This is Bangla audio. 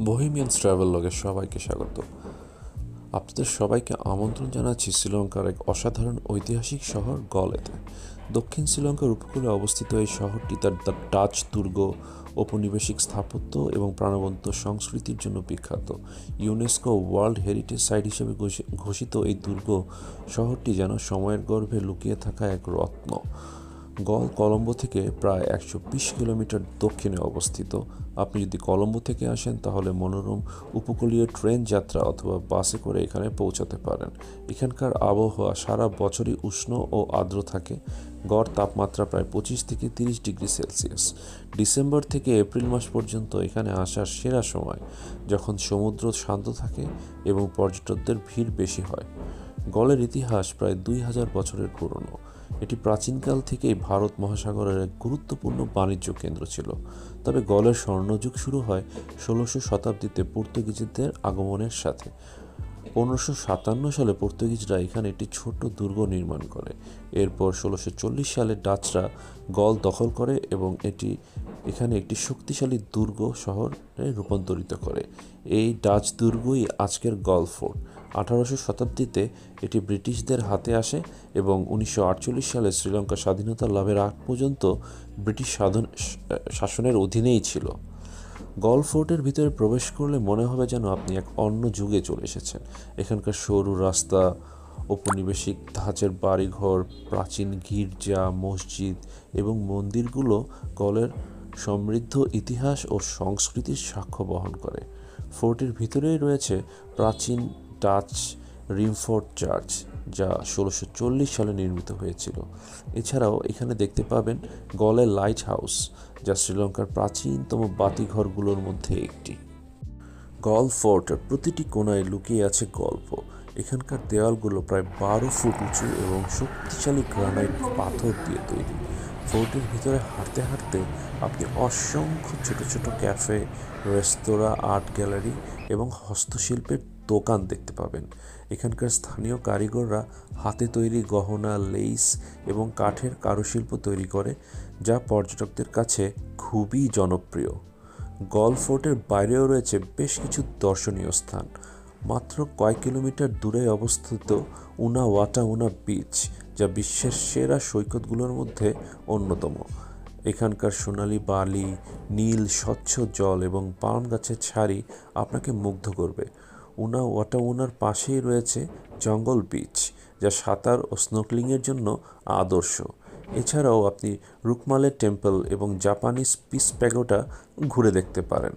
বহেমিয়ানস ট্রাভেল লগে সবাইকে স্বাগত। আপনাদের সবাইকে আমন্ত্রণ জানাচ্ছি শ্রীলঙ্কার এক অসাধারণ ঐতিহাসিক শহর গলেতে। দক্ষিণ শ্রীলঙ্কার উপকূলে অবস্থিত এই শহরটি তার ডাচ দুর্গ, ঔপনিবেশিক স্থাপত্য এবং প্রাণবন্ত সংস্কৃতির জন্য বিখ্যাত। ইউনেস্কো ওয়ার্ল্ড হেরিটেজ সাইট হিসেবে ঘোষিত এই দুর্গ শহরটি যেন সময়ের গর্ভে লুকিয়ে থাকা এক রত্ন। গল কলম্বো থেকে প্রায় 120 কিলোমিটার দক্ষিণে অবস্থিত। আপনি যদি কলম্বো থেকে আসেন তাহলে মনোরম উপকূলীয় ট্রেন যাত্রা অথবা বাসে করে এখানে পৌঁছাতে পারেন। এখানকার আবহাওয়া সারা বছরই উষ্ণ ও আর্দ্র থাকে। গড় তাপমাত্রা প্রায় 25 থেকে 30 ডিগ্রি সেলসিয়াস। ডিসেম্বর থেকে এপ্রিল মাস পর্যন্ত এখানে আসার সেরা সময়, যখন সমুদ্র শান্ত থাকে এবং পর্যটকদের ভিড় বেশি হয়। গলের ইতিহাস প্রায় 2000 বছরের পুরনো। এটি প্রাচীনকাল থেকেই ভারত মহাসাগরের এক গুরুত্বপূর্ণ বাণিজ্য কেন্দ্র ছিল। তবে গলের স্বর্ণযুগ শুরু হয় 16শো শতাব্দীতে পর্তুগিজদের আগমনের সাথে। 1557 সালে পর্তুগিজরা এখানে একটি ছোট দুর্গ নির্মাণ করে। এরপর 1640 সালে ডাচরা গল দখল করে এবং এখানে একটি শক্তিশালী দুর্গ শহরে রূপান্তরিত করে। এই ডাচ দুর্গই আজকের গল ফোর্ট। 18শো শতাব্দীতে এটি ব্রিটিশদের হাতে আসে এবং 1948 সালে শ্রীলঙ্কা স্বাধীনতা লাভের আগ পর্যন্ত ব্রিটিশ শাসনের অধীনেই ছিল। গল ফোর্টের ভিতরে প্রবেশ করলে মনে হবে যেন আপনি এক অন্য যুগে চলে এসেছেন। এখানকার সরু রাস্তা, ঔপনিবেশিক ধাঁচের বাড়িঘর, প্রাচীন গির্জা, মসজিদ এবং মন্দিরগুলো গলের সমৃদ্ধ ইতিহাস ও সংস্কৃতির সাক্ষ্য বহন করে। ফোর্টের ভিতরেই রয়েছে প্রাচীন ডাচ রিমফোর্ড চার্চ, যা 1640 সালে নির্মিত হয়েছিল। এছাড়াও এখানে দেখতে পাবেন গলের লাইট হাউস, যা শ্রীলঙ্কার প্রাচীনতম বাতিঘরগুলোর মধ্যে একটি। গল ফোর্টের প্রতিটি কোণায় লুকিয়ে আছে গল্প। এখানকার দেওয়ালগুলো প্রায় 12 ফুট উঁচু এবং শক্তিশালী গ্রানাইট পাথর দিয়ে তৈরি। ফোর্টের ভিতরে হাঁটতে হাঁটতে আপনি অসংখ্য ছোট ছোট ক্যাফে, রেস্তোরাঁ, আর্ট গ্যালারি এবং হস্তশিল্পের দোকান দেখতে পাবেন। এখানকার স্থানীয় কারিগররা হাতে তৈরি গহনা, লেইস এবং কাঠের কারুশিল্প তৈরি করে, যা পর্যটকদের কাছে খুবই জনপ্রিয়। গল ফোর্টের বাইরেও রয়েছে বেশ কিছু দর্শনীয় স্থান। মাত্র কয়েক কিলোমিটার দূরে অবস্থিত উনা বিচ, যা বিশ্বের সেরা সৈকতগুলোর মধ্যে অন্যতম। এখানকার সোনালি বালি, নীল স্বচ্ছ জল এবং পাম গাছের ছাড়ি আপনাকে মুগ্ধ করবে। উনার পাশেই রয়েছে জঙ্গল বিচ, যা সাঁতার ও স্নোর্কেলিংয়ের জন্য আদর্শ। এছাড়াও আপনি রুকমালে টেম্পল এবং জাপানিজ পিস প্যাগোডা ঘুরে দেখতে পারেন।